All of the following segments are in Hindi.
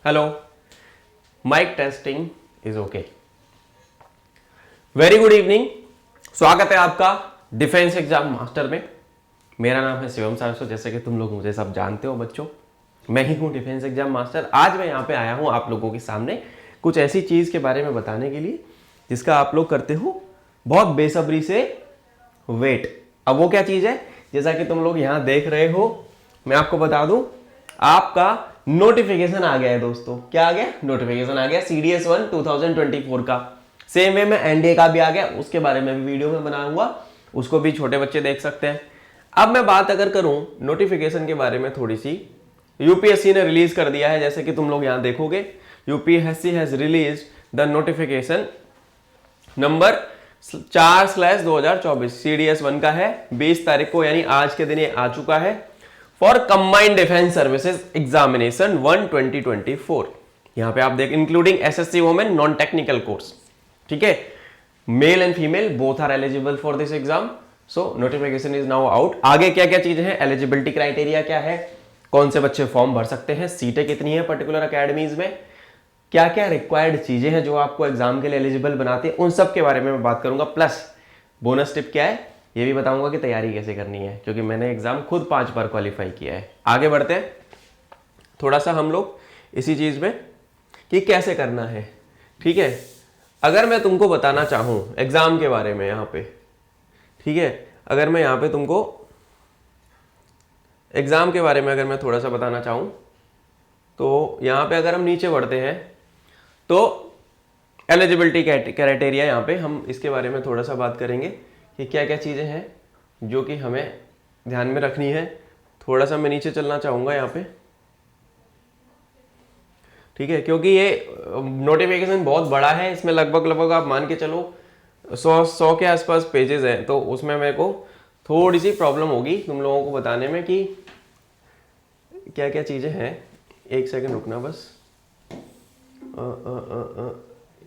Hello, mike testing is okay. Very good evening, स्वागत है आपका डिफेंस एग्जाम मास्टर में। मेरा नाम है शिवम सारस्वत, जैसे कि तुम लोग मुझे सब जानते हो बच्चों। मैं ही हूँ डिफेंस एग्जाम मास्टर। आज मैं यहाँ पे आया हूँ आप लोगों के सामने कुछ ऐसी चीज़ के बारे में बताने के लिए जिसका आप लोग करते हो बहुत बेसब्री से वेट। अब वो क्या चीज़ है, जैसा कि तुम लोग यहाँ देख रहे हो, मैं आपको बता दूं, आपका नोटिफिकेशन आ गया है दोस्तों। क्या आ गया? नोटिफिकेशन आ गया CDS1 2024 का। सेम वे में NDA का भी आ गया, उसके बारे में भी वीडियो में बनाऊंगा, उसको भी छोटे बच्चे देख सकते हैं। अब मैं बात अगर करूं नोटिफिकेशन के बारे में थोड़ी सी, यूपीएससी ने रिलीज कर दिया है, जैसे कि तुम लोग यहां देखोगे, UPSC has release the notification number 4/2024। CDS1 का है, 20 तारीख को, यानी आज के दिन ये आ चुका है। For combined defence services examination 1 2024, यहां पे आप देख, including SSC women non technical course, ठीक है, male and female both are eligible for this exam. So notification is now out. आगे क्या क्या चीजें हैं, एलिजिबिलिटी क्राइटेरिया क्या है, कौन से बच्चे फॉर्म भर सकते हैं, सीटें कितनी है पर्टिकुलर अकेडमीज में, क्या क्या रिक्वायर्ड चीजें हैं जो आपको एग्जाम के लिए एलिजिबल बनाती है, उन सब के बारे में मैं बात करूंगा। प्लस बोनस टिप क्या है ये भी बताऊंगा कि तैयारी कैसे करनी है, क्योंकि मैंने एग्जाम खुद 5 बार क्वालिफाई किया है। आगे बढ़ते हैं थोड़ा सा हम लोग इसी चीज में कि कैसे करना है, ठीक है। अगर मैं तुमको बताना चाहूं एग्जाम के बारे में यहाँ पे, ठीक है, अगर मैं यहाँ पे तुमको एग्जाम के बारे में अगर मैं थोड़ा सा बताना चाहूं, तो यहाँ पे अगर हम नीचे बढ़ते हैं तो एलिजिबिलिटी क्राइटेरिया, यहाँ पे हम इसके बारे में थोड़ा सा बात करेंगे कि क्या क्या चीज़ें हैं जो कि हमें ध्यान में रखनी है। थोड़ा सा मैं नीचे चलना चाहूँगा यहाँ पे, ठीक है, क्योंकि ये नोटिफिकेशन बहुत बड़ा है, इसमें लगभग आप मान के चलो 100 के आसपास पेजेस हैं, तो उसमें मेरे को थोड़ी सी प्रॉब्लम होगी तुम लोगों को बताने में कि क्या क्या चीज़ें हैं। एक सेकंड रुकना बस।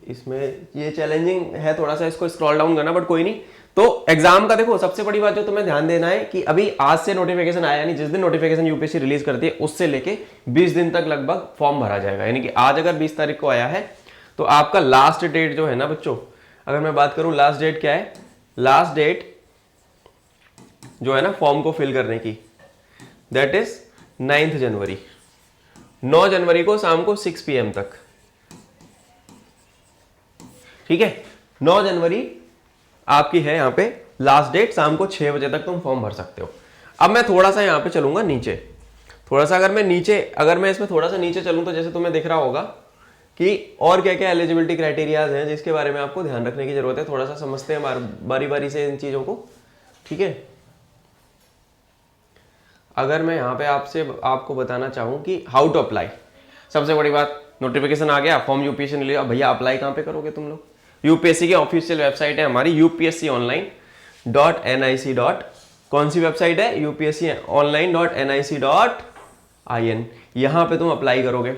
इसमें ये चैलेंजिंग है थोड़ा सा, इसको स्क्रॉल डाउन करना, बट कोई नहीं। तो एग्जाम का देखो, सबसे बड़ी बात जो तुम्हें ध्यान देना है कि अभी आज से नोटिफिकेशन आया, यानी जिस दिन नोटिफिकेशन यूपीएससी रिलीज करती है उससे लेके 20 दिन तक लगभग फॉर्म भरा जाएगा। यानी कि आज अगर 20 तारीख को आया है तो आपका लास्ट डेट जो है ना बच्चों, अगर मैं बात करूं लास्ट डेट क्या है, लास्ट डेट जो है ना फॉर्म को फिल करने की, दैट इज 9 जनवरी। 9 जनवरी को शाम को 6 PM तक, ठीक है। 9 जनवरी आपकी है यहाँ पे लास्ट डेट, शाम को 6 बजे तक तुम फॉर्म भर सकते हो। अब मैं थोड़ा सा यहाँ पे चलूंगा नीचे, थोड़ा सा अगर मैं इसमें थोड़ा सा नीचे चलूं तो जैसे तुम्हें दिख रहा होगा कि और क्या क्या एलिजिबिलिटी क्राइटेरियाज हैं जिसके बारे में आपको ध्यान रखने की जरूरत है। थोड़ा सा समझते हैं बारी बारी से इन चीजों को, ठीक है। अगर मैं यहाँ पे आपको बताना चाहूँ कि हाउ टू अप्लाई, सबसे बड़ी बात, नोटिफिकेशन आ गया, फॉर्म यूपीएससी ने लिया, भैया अप्लाई कहाँ पे करोगे तुम लोग? यूपीएससी की ऑफिशियल वेबसाइट है हमारी upsconline.nic. कौन सी वेबसाइट है? upsconline.nic.in। यहां पे तुम अप्लाई करोगे,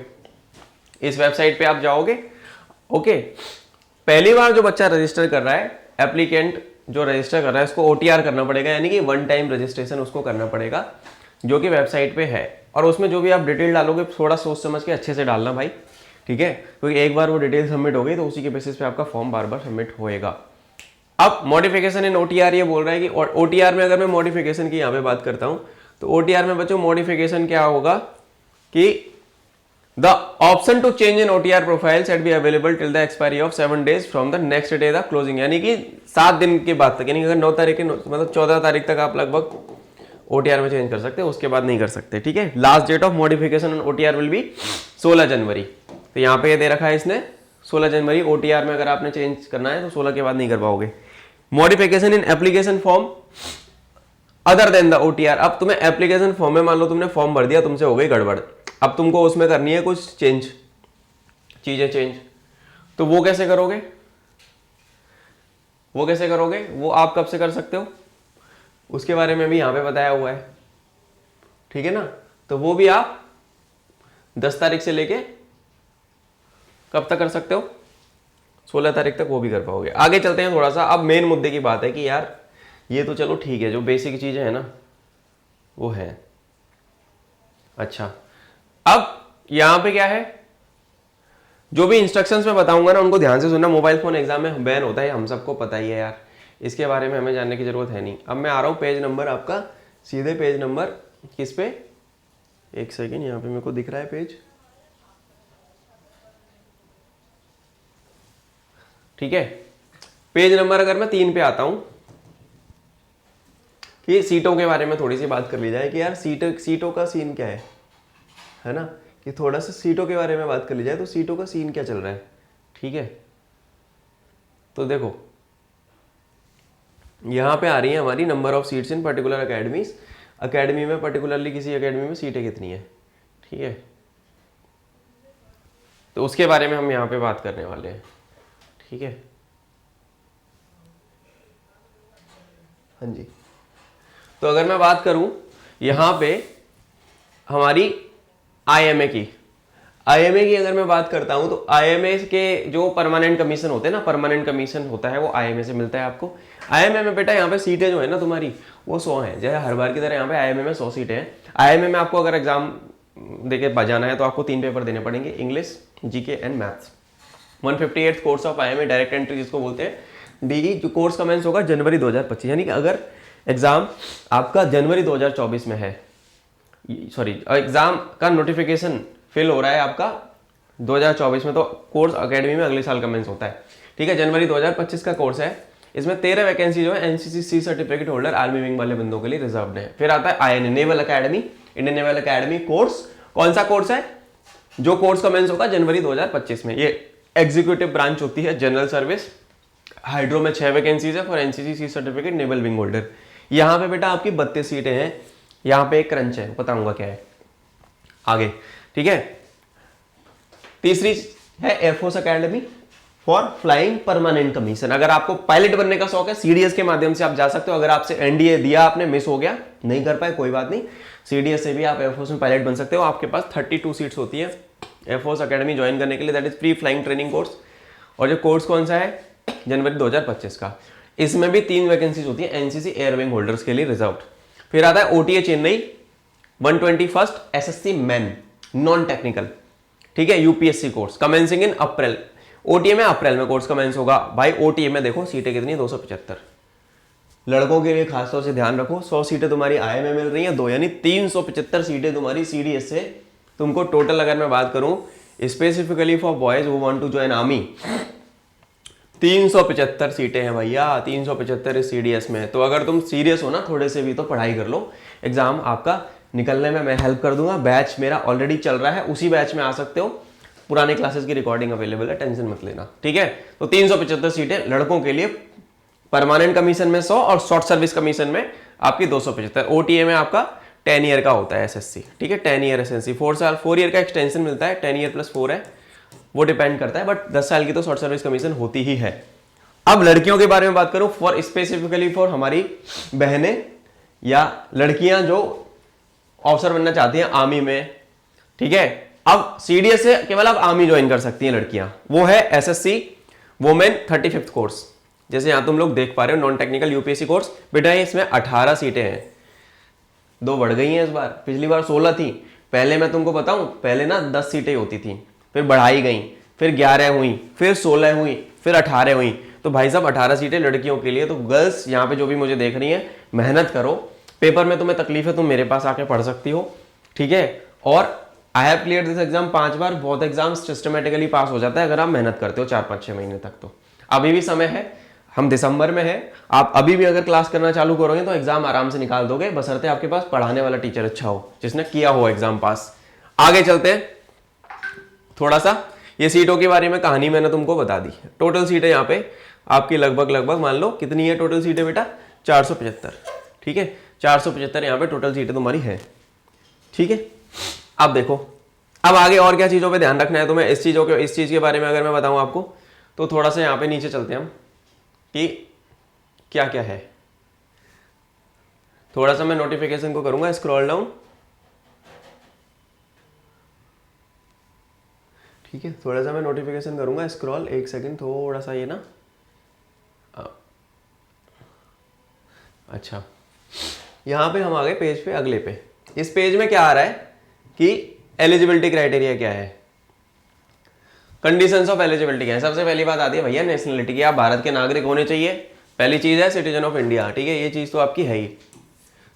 इस वेबसाइट पे आप जाओगे, ओके। पहली बार जो बच्चा रजिस्टर कर रहा है, एप्लीकेंट जो रजिस्टर कर रहा है, उसको OTR करना पड़ेगा, यानी कि 1 टाइम रजिस्ट्रेशन उसको करना पड़ेगा, जो कि वेबसाइट पे है। और उसमें जो भी आप डिटेल डालोगे थोड़ा सोच समझ के अच्छे से डालना भाई, ठीक है, क्योंकि एक बार वो डिटेल सबमिट हो गई तो उसी के बेसिस पे आपका फॉर्म बार बार सबमिट होएगा। अब मॉडिफिकेशन इन OTR ये बोल रहा है कि OTR में अगर मैं मॉडिफिकेशन की यहाँ पे बात करता हूँ तो OTR में बच्चों मॉडिफिकेशन क्या होगा कि the option to change in OTR profile set be available till the expiry of 7 days from the next day the closing, यानी कि 7 दिन के बाद तक, यानी अगर 9 तारीख के मतलब 14 तारीख तक आप लगभग OTR में चेंज कर सकते हैं, उसके बाद नहीं कर सकते, ठीक है। Last date of modification OTR will be 16 January. तो यहाँ पे ये दे रखा है इसने 16 जनवरी। OTR में अगर आपने चेंज करना है तो 16 के बाद नहीं कर पाओगे। Modification in application form other than the OTR, अब तुम्हें एप्लीकेशन फॉर्म में मान लो तुमने फॉर्म भर दिया, तुमसे हो गई गड़बड़, अब तुमको उसमें करनी है कुछ चीजें चेंज, तो वो कैसे करोगे? वो आप कब से कर सकते हो उसके बारे में भी यहां पे बताया हुआ है, ठीक है ना। तो वो भी आप 10 तारीख से लेके कब तक कर सकते हो? 16 तारीख तक वो भी कर पाओगे। आगे चलते हैं थोड़ा सा। अब मेन मुद्दे की बात है कि यार ये तो चलो ठीक है, जो बेसिक चीजें हैं ना वो है। अच्छा, अब यहां पे क्या है, जो भी इंस्ट्रक्शंस मैं बताऊंगा ना उनको ध्यान से सुनना। मोबाइल फोन एग्जाम में बैन होता है, हम सबको पता ही है यार, इसके बारे में हमें जानने की जरूरत है नहीं। अब मैं आ रहा हूँ पेज नंबर आपका, सीधे पेज नंबर किस पे, एक सेकेंड, यहाँ पे मेरे को दिख रहा है पेज, ठीक है। पेज नंबर अगर मैं 3 पे आता हूं कि सीटों के बारे में थोड़ी सी बात कर ली जाए कि यार सीटों का सीन क्या है ना, कि थोड़ा सा सीटों के बारे में बात कर ली जाए तो सीटों का सीन क्या चल रहा है, ठीक है। तो देखो यहां पे आ रही है हमारी number of seats in particular academies, academy में पर्टिकुलरली किसी अकेडमी में सीटें कितनी है, ठीक है। तो उसके बारे में हम यहां पे बात करने वाले हैं, ठीक है। हाँ जी, तो अगर मैं बात करूं यहां पे हमारी आईएमए की अगर मैं बात करता हूं तो आईएमए के जो परमानेंट कमीशन होते हैं ना, परमानेंट कमीशन होता है वो आईएमए से मिलता है आपको। आईएमए में बेटा यहाँ पे सीटें जो है ना तुम्हारी वो 100 हैं, जैसे हर बार की तरह यहाँ पे आईएमए में 100 सीटें हैं। आईएमए में आपको अगर एग्जाम देके बजाना है तो आपको 3 पेपर देने पड़ेंगे, English, GK and maths. 158th course of IMA direct entry जिसको बोलते हैं डीई, जो कोर्स कमेंस होगा जनवरी 2025, यानी कि अगर एग्जाम आपका जनवरी 2024 में है, सॉरी एग्जाम का नोटिफिकेशन फिल हो रहा है आपका 2024 में, तो कोर्स एकेडमी में अगले साल कमेंस होता है, ठीक है। जनवरी 2025 का कोर्स है, इसमें 13 वैकेंसी जो है NCC C certificate holder army wing वाले बंदों के लिए रिजर्व्ड है। फिर आता है INA naval academy, Indian naval academy course. कौन सा कोर्स है? जो कोर्स कमेंस होगा जनवरी 2025 में। ये एग्जीक्यूटिव ब्रांच होती है, जनरल सर्विस। हाइड्रो में 6 वैकेंसीज है for NCC C certificate naval wing holder. यहाँ पे बेटा आपकी 32 सीटें हैं, यहाँ पे एक क्रंच है, बताऊंगा क्या है आगे, ठीक है। तीसरी है air force academy for flying permanent commission. अगर आपको पायलट बनने का शौक है, सीडीएस के माध्यम से आप जा सकते हो। अगर आपसे एनडीए दिया आपने, मिस हो गया, नहीं कर पाए, कोई बात नहीं, सीडीएस से भी आप एयरफोर्स में पायलट बन सकते हो। आपके पास 32 सीट्स होती है एयरफोर्स एकेडमी ज्वाइन करने के लिए, that is pre flying training course. और जो कोर्स कौन सा है? जनवरी 2025 का। इसमें भी 3 वैकेंसीज होती है एनसीसी एयर विंग होल्डर्स के लिए रिजर्व्ड। फिर आता है OTA Chennai 121st SSC man non technical, ठीक है, यूपीएससी कोर्स कमेंसिंग इन अप्रैल। ओटीए में अप्रैल में कोर्स कमेंस होगा। भाई ओटीए में देखो सीटें कितनी है, 275। लड़कों के लिए खासतौर से ध्यान रखो, 100 सीटें तुम्हारी आईएम में मिल रही है, 2 यानी 375 सीटें तुम्हारी सीडीएस से तुमको टोटल। अगर मैं बात करूं specifically for boys who want to join army, 375 सीटें हैं भैया, 375 इस सीडीएस में। तो अगर तुम सीरियस हो ना थोड़े से भी तो पढ़ाई कर लो, एग्जाम आपका निकलने में मैं हेल्प कर दूंगा। बैच मेरा ऑलरेडी चल रहा है, उसी बैच में आ सकते हो, पुराने क्लासेस की रिकॉर्डिंग अवेलेबल है, टेंशन मत लेना, ठीक है। तो 375 सीटें लड़कों के लिए, परमानेंट कमीशन में 100 और शॉर्ट सर्विस कमीशन में आपकी 275। ओटीए में आपका 10 ईयर का होता है एसएससी, ठीक है, 10 ईयर एसएससी, 4 ईयर का एक्सटेंशन मिलता है, 10 ईयर प्लस 4 है, वो डिपेंड करता है, बट 10 साल की तो शॉर्ट सर्विस कमीशन होती ही है। अब लड़कियों के बारे में बात करूं, फॉर स्पेसिफिकली फॉर हमारी बहनें या लड़कियां जो ऑफिसर बनना चाहती हैं आर्मी में, ठीक है। अब सीडीएस से केवल आप आर्मी ज्वाइन कर सकती हैं लड़कियां, वो है एसएससी वुमेन 35th कोर्स, जैसे यहां तुम लोग देख पा रहे हो, नॉन टेक्निकल यूपीएससी कोर्स। बेटा इसमें 18 सीटें हैं, 2 बढ़ गई हैं इस बार, पिछली बार 16 थी। पहले मैं तुमको बताऊं, पहले ना 10 सीटें होती थी, फिर बढ़ाई गई, फिर 11 हुई, फिर 16 हुई, फिर 18 हुई। तो भाई साहब 18 सीटें लड़कियों के लिए। तो गर्ल्स यहाँ पे जो भी मुझे देख रही हैं, मेहनत करो। पेपर में तुम्हें तकलीफ है, तुम मेरे पास आके पढ़ सकती हो, ठीक है। और I have clear this exam 5 बार, बहुत एग्जाम सिस्टमेटिकली पास हो जाता है अगर आप मेहनत करते हो 4-5-6 महीने तक। तो अभी भी समय है, हम दिसंबर में है, आप अभी भी अगर क्लास करना चालू करोगे तो एग्जाम आराम से निकाल दोगे, बशर्ते आपके पास पढ़ाने वाला टीचर अच्छा हो, जिसने किया हो एग्जाम पास। आगे चलते हैं थोड़ा सा, ये सीटों के बारे में कहानी मैंने तुमको बता दी। टोटल सीटें यहाँ पे आपकी लगभग मान लो कितनी है टोटल सीटें बेटा, 475, ठीक है, 475 यहाँ पे टोटल सीटें तुम्हारी है, ठीक है। अब देखो, अब आगे और क्या चीजों पे ध्यान रखना है तुम्हें, इस चीज के बारे में अगर मैं बताऊं आपको, तो थोड़ा सा यहाँ पे नीचे चलते हैं हम कि क्या क्या है। थोड़ा सा मैं नोटिफिकेशन को करूंगा स्क्रॉल डाउन, ठीक है, थोड़ा सा मैं नोटिफिकेशन करूंगा स्क्रॉल, एक सेकंड, थोड़ा सा ये ना, अच्छा यहां पे हम आ गए पेज पे, अगले पे। इस पेज में क्या आ रहा है कि एलिजिबिलिटी क्राइटेरिया क्या है। कंडीशंस ऑफ एलिजिबिलिटी क्या है? सबसे पहली बात आती है भैया नेशनलिटी की, आप भारत के नागरिक होने चाहिए। पहली चीज है सिटीजन ऑफ इंडिया, ठीक है, ये चीज तो आपकी है ही।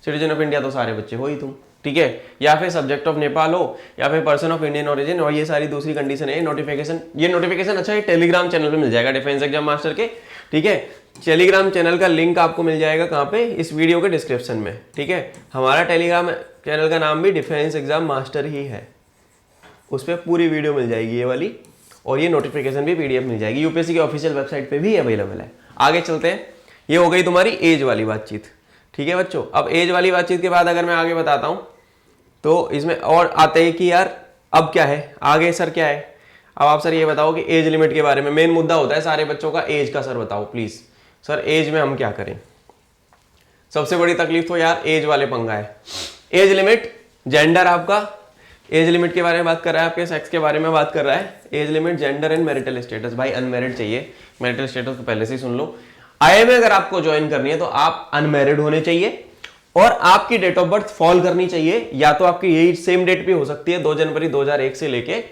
सिटीजन ऑफ इंडिया तो सारे बच्चे हो ही तुम, ठीक है, या फिर सब्जेक्ट ऑफ नेपाल हो, या फिर पर्सन ऑफ इंडियन ओरिजिन, और ये सारी दूसरी कंडीशन है। नोटिफिकेशन, ये नोटिफिकेशन अच्छा है टेलीग्राम चैनल पे मिल जाएगा डिफेंस एग्जाम मास्टर के, ठीक है। टेलीग्राम चैनल का लिंक आपको मिल जाएगा कहाँ पे? इस वीडियो के डिस्क्रिप्शन में, ठीक है। हमारा टेलीग्राम चैनल का नाम भी डिफेंस एग्जाम मास्टर ही है, उस पर पूरी वीडियो मिल जाएगी ये वाली, और ये नोटिफिकेशन भी पीडीएफ मिल जाएगी, यूपीएससी की ऑफिशियल वेबसाइट पे भी अवेलेबल है। आगे चलते हैं, ये हो गई तुम्हारी एज वाली बातचीत, ठीक है बच्चों। अब एज वाली बातचीत के बाद अगर मैं आगे बताता हूं तो इसमें और आते हैं कि यार अब क्या है आगे, सर क्या है। अब आप सर ये बताओ कि एज लिमिट के बारे में, मेन मुद्दा होता है सारे बच्चों का एज का। सर बताओ प्लीज, सर एज में हम क्या करें? सबसे बड़ी तकलीफ तो यार एज वाले पंगा है। एज लिमिट, जेंडर, आपका एज लिमिट के बारे में बात कर रहा है, आपके सेक्स के बारे में बात कर रहा है। Age limit, gender and marital status. भाई अनमैरिड चाहिए, मैरिटल स्टेटस तो पहले से ही सुन लो। आईएमए अगर आपको ज्वाइन करनी है तो आप अनमैरिड होने चाहिए, और आपकी डेट ऑफ बर्थ फॉल करनी चाहिए, या तो आपकी यही सेम डेट भी हो सकती है 2 जनवरी 2001 से लेके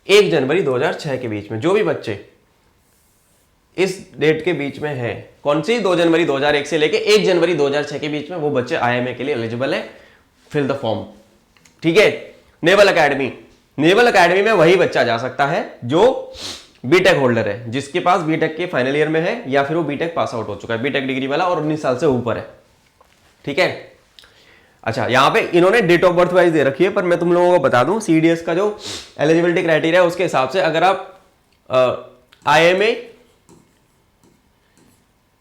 1 जनवरी 2006 के बीच में। जो भी बच्चे इस डेट के बीच में है, कौन सी? 2 जनवरी 2001 से लेके 1 जनवरी 2006 के बीच में, वो बच्चे आईएमए के लिए एलिजिबल है। फिल द फॉर्म, ठीक है। नेवल एकेडमी, नेवल एकेडमी में वही बच्चा जा सकता है जो बीटेक होल्डर है, जिसके पास बीटेक के फाइनल ईयर में है, या फिर वो बीटेक पास आउट हो चुका है, बीटेक डिग्री वाला, और 19 साल से ऊपर है, ठीक है। अच्छा, यहां पे इन्होंने डेट ऑफ बर्थ वाइज दे रखी है, पर मैं तुम लोगों को बता दूं सीडीएस का जो एलिजिबिलिटी क्राइटेरिया है उसके हिसाब से, अगर आप आईएमए,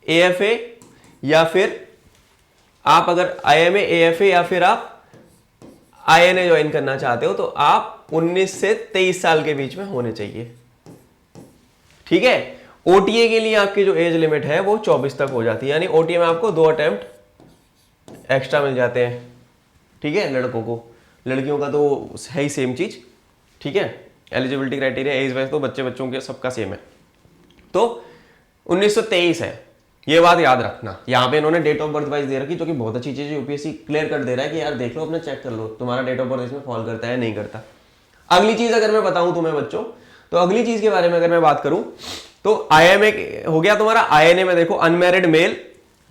एएफए, या फिर आप अगर आईएमए, एएफए या फिर आप आईएनए ज्वाइन करना चाहते हो, तो आप 19 से 23 साल के बीच में होने चाहिए, ठीक है। ओटीए के लिए आपकी जो एज लिमिट है वो 24 तक हो जाती है, यानी ओटीए में आपको 2 अटेम्प्ट एक्स्ट्रा मिल जाते हैं, ठीक है, लड़कों को। लड़कियों का तो है ही सेम चीज, ठीक है। एलिजिबिलिटी क्राइटेरिया एज वाइज तो बच्चों के सबका सेम है। तो 1923 है, ये बात याद रखना। यहाँ पे इन्होंने डेट ऑफ बर्थ वाइज दे रखी, जो कि बहुत अच्छी चीज है। यूपीएससी क्लियर कर दे रहा है कि यार देख लो, अपना चेक कर लो तुम्हारा डेट ऑफ बर्थ इसमें फॉल करता है नहीं करता। अगली चीज अगर मैं बताऊं तुम्हें बच्चों, तो अगली चीज के बारे में अगर मैं बात करूं तो आईएमए हो गया तुम्हारा। आईएनए में देखो अनमैरिड मेल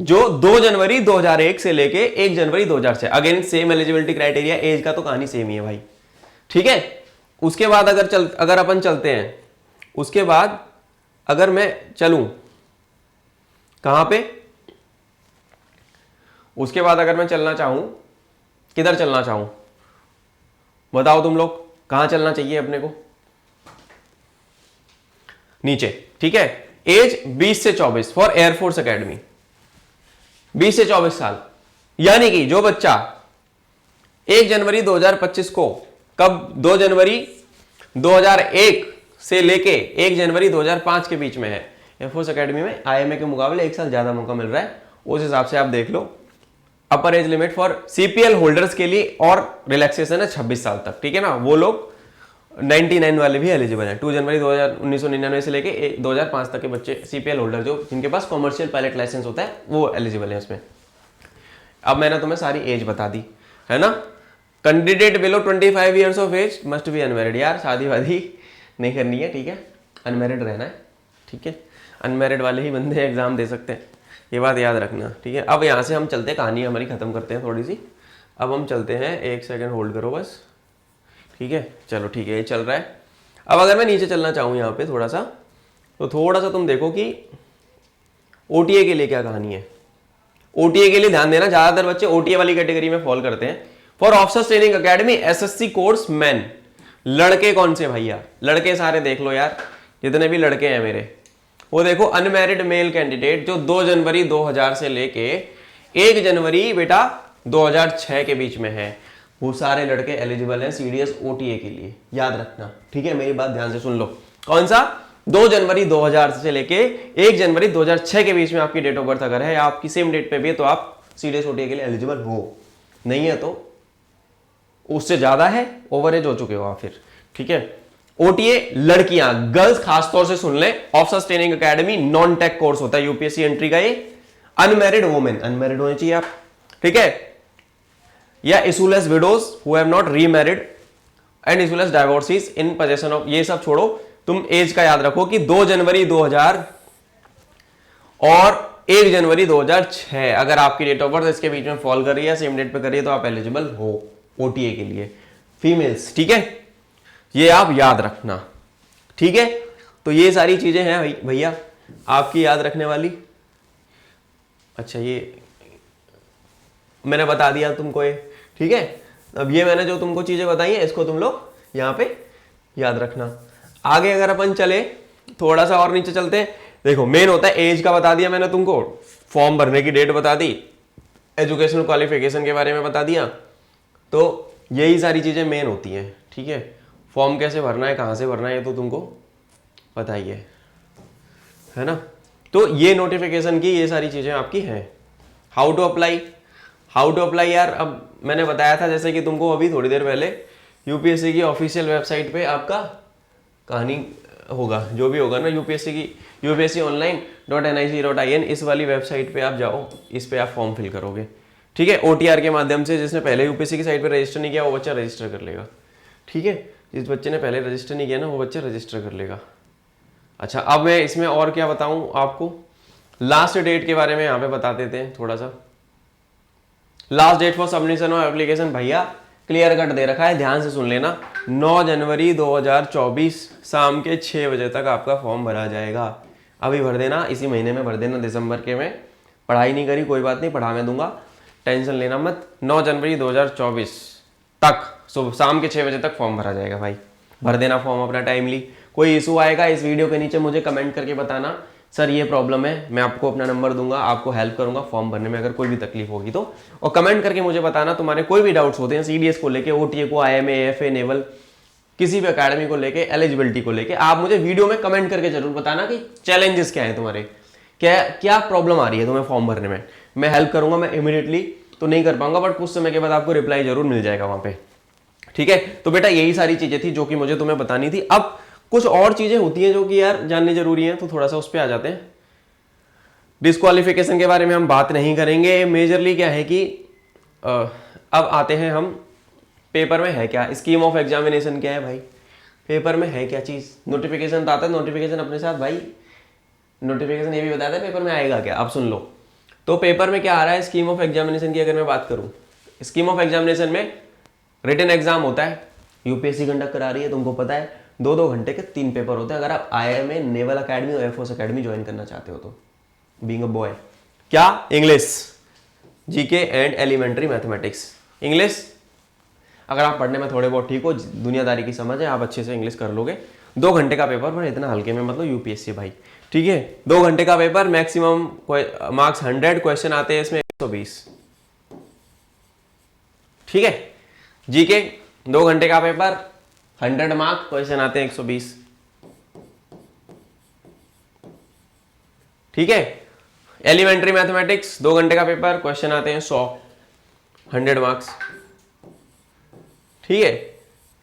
जो 2 जनवरी 2001 से लेके 1 जनवरी 2006, again same eligibility criteria, age का तो कहानी सेम ही है भाई, ठीक है। उसके बाद अगर अपन चलते हैं, उसके बाद अगर मैं चलूं कहां पे, उसके बाद अगर मैं चलना चाहूं, किधर चलना चाहूं बताओ तुम लोग, कहां चलना चाहिए अपने को? नीचे, ठीक है। एज 20 से 24 फॉर एयरफोर्स एकेडमी, 20 से 24 साल, यानी कि जो बच्चा 1 जनवरी 2025 को, कब? 2 जनवरी 2001 से लेके 1 जनवरी 2005 के बीच में है, एयरफोर्स एकेडमी में आईएमए के मुकाबले 1 साल ज्यादा मौका मिल रहा है, उस हिसाब से आप देख लो। Upper age limit for CPL holders के लिए और रिलैक्सेशन है 26 साल तक, ठीक है ना। वो लोग 99 वाले भी एलिजिबल हैं। 2 जनवरी 1999 से लेके 2005 तक के बच्चे सीपीएल होल्डर जो जिनके पास कॉमर्शियल पायलट लाइसेंस होता है वो एलिजिबल है उसमें। अब मैंने तुम्हें सारी एज बता दी है ना। Candidate below 25 years of age must be unmarried. यार शादी वादी नहीं करनी है, ठीक है, अनमैरिड रहना है, ठीक है। अनमैरिड वाले ही बंदे एग्जाम दे सकते हैं, ये बात याद रखना, ठीक है। अब यहाँ से हम चलते हैं, कहानी हमारी खत्म करते हैं थोड़ी सी। अब हम चलते हैं, 1 सेकेंड होल्ड करो बस, ठीक है। चलो ठीक है, ये चल रहा है। अब अगर मैं नीचे चलना चाहूँ यहाँ पे थोड़ा सा, तो थोड़ा सा तुम देखो कि ओटीए के लिए क्या कहानी है। ओटीए के लिए ध्यान देना, ज्यादातर बच्चे ओटीए वाली कैटेगरी में फॉल करते हैं। For officers training academy SSC course man, लड़के कौन से भैया? लड़के सारे देख लो यार, जितने भी लड़के हैं मेरे, वो देखो अनमैरिड मेल कैंडिडेट जो 2 जनवरी 2000 से लेके 1 जनवरी बेटा 2006 के बीच में है, वो सारे लड़के एलिजिबल हैं सीडीएस ओटीए के लिए, याद रखना, ठीक है। मेरी बात ध्यान से सुन लो। कौन सा? 2 जनवरी 2000 से लेके 1 जनवरी 2006 के बीच में आपकी डेट ऑफ बर्थ अगर है, या आपकी सेम डेट पे भी है, तो आप सीडीएस ओटीए के लिए एलिजिबल हो। नहीं है तो उससे ज्यादा है, ओवर एज हो चुके हो आप फिर, ठीक है। ओटीए लड़कियां, गर्ल्स खासतौर से सुन ले, officers training academy non tech course होता है यूपीएससी एंट्री का। ये अनमैरिड वुमेन, अनमैरिड होने चाहिए आप, ठीक है, या issueless widows who have not remarried and issueless divorcees in possession of, ये सब छोड़ो, तुम एज का याद रखो कि 2 जनवरी 2000 और 1 जनवरी 2006 अगर आपकी डेट ऑफ बर्थ इसके बीच में फॉल कर रही है, सेम डेट पे कर रही है, तो आप एलिजिबल हो ओटीए के लिए, फीमेल्स। ठीक है, ये आप याद रखना। ठीक है, तो ये सारी चीजें हैं भैया आपकी याद रखने वाली। अच्छा, ये मैंने बता दिया तुमको ये। ठीक है, अब ये मैंने जो तुमको चीजें बताई हैं इसको तुम लोग यहाँ पे याद रखना। आगे अगर अपन चले, थोड़ा सा और नीचे चलते हैं। देखो, मेन होता है एज का बता दिया मैंने तुमको, फॉर्म भरने की डेट बता दी, एजुकेशनल क्वालिफिकेशन के बारे में बता दिया, तो यही सारी चीजें मेन होती हैं। ठीक है, फॉर्म कैसे भरना है, कहाँ से भरना है, ये तो तुमको पता ही है ना। तो ये नोटिफिकेशन की ये सारी चीजें आपकी हैं। हाउ टू अप्लाई यार, अब मैंने बताया था जैसे कि तुमको अभी थोड़ी देर पहले, यूपीएससी की ऑफिशियल वेबसाइट पे आपका कहानी होगा, जो भी होगा ना, यूपीएससी की upsconline.nic.in, इस वाली वेबसाइट पे आप जाओ, इस पे आप फॉर्म फिल करोगे। ठीक है, ओटीआर के माध्यम से। जिसने पहले यूपीएससी की साइट पे रजिस्टर नहीं किया वो बच्चा रजिस्टर कर लेगा। ठीक है, जिस बच्चे ने पहले रजिस्टर नहीं किया ना वो बच्चा रजिस्टर कर लेगा। अच्छा, अब मैं इसमें और क्या बताऊं आपको, लास्ट डेट के बारे में यहाँ पे बता देते हैं थोड़ा सा। Last date for submission of application भैया क्लियर कट दे रखा है, ध्यान से सुन लेना। 9 जनवरी 2024 शाम के 6 बजे तक आपका फॉर्म भरा जाएगा। अभी भर देना, इसी महीने में भर देना, दिसंबर के में। पढ़ाई नहीं करी, कोई बात नहीं, पढ़ा मैं दूंगा, टेंशन लेना मत। 9 जनवरी 2024 तक सुबह शाम के 6 बजे तक फॉर्म भरा जाएगा भाई। भर देना फॉर्म अपना टाइमली। कोई इशू आएगा इस वीडियो के नीचे मुझे कमेंट करके बताना, सर ये प्रॉब्लम है, मैं आपको अपना नंबर दूंगा, आपको हेल्प करूंगा फॉर्म भरने में अगर कोई भी तकलीफ होगी तो। और कमेंट करके मुझे बताना तुम्हारे कोई भी डाउट्स होते हैं सीडीएस को लेके, ओटीए को, आईएमए, एफए, नेवल, किसी भी अकेडमी को लेके, एलिजिबिलिटी को लेके, आप मुझे वीडियो में कमेंट करके जरूर बताना कि चैलेंजेस क्या है तुम्हारे, क्या प्रॉब्लम आ रही है तुम्हें फॉर्म भरने में। मैं हेल्प करूंगा। मैं इमीडिएटली तो नहीं कर पाऊंगा, बट कुछ समय के बाद आपको रिप्लाई जरूर मिल जाएगा वहां पे। ठीक है, तो बेटा यही सारी चीजें थी जो कि मुझे तुम्हें बतानी थी। अब कुछ और चीजें होती हैं जो कि यार जाननी जरूरी है, तो थोड़ा सा उस पर आ जाते हैं। डिस्क्वालिफिकेशन के बारे में हम बात नहीं करेंगे। मेजरली क्या है कि अब आते हैं हम पेपर में है क्या, स्कीम ऑफ एग्जामिनेशन क्या है भाई, पेपर में है क्या चीज। नोटिफिकेशन तो आता है, नोटिफिकेशन अपने साथ भाई, नोटिफिकेशन ये भी बताता है पेपर में आएगा क्या। अब सुन लो, तो पेपर में क्या आ रहा है, स्कीम ऑफ एग्जामिनेशन की अगर मैं बात करूं, स्कीम ऑफ एग्जामिनेशन में रिटन एग्जाम होता है, यूपीएससी कंडक्ट करा रही है, तुमको पता है। 2-2 घंटे के 3 पेपर होते हैं अगर आप आईएमए, नेवल अकेडमी और एयरफोर्स अकेडमी ज्वाइन करना चाहते हो तो। बीइंग अ बॉय, क्या English, GK and elementary mathematics. English अगर आप पढ़ने में थोड़े बहुत ठीक हो, दुनियादारी की समझ है, आप अच्छे से इंग्लिश कर लोगे। 2 घंटे का पेपर, पर इतना हल्के में मतलब यूपीएससी भाई। ठीक है, 2 घंटे का पेपर, मैक्सिमम मार्क्स 100, क्वेश्चन आते हैं इसमें 120। ठीक है, जीके 2 घंटे का पेपर, 100 मार्क्स, क्वेश्चन आते हैं 120। ठीक है, एलिमेंट्री मैथमेटिक्स 2 घंटे का पेपर, क्वेश्चन आते हैं 100, 100 मार्क्स। ठीक है,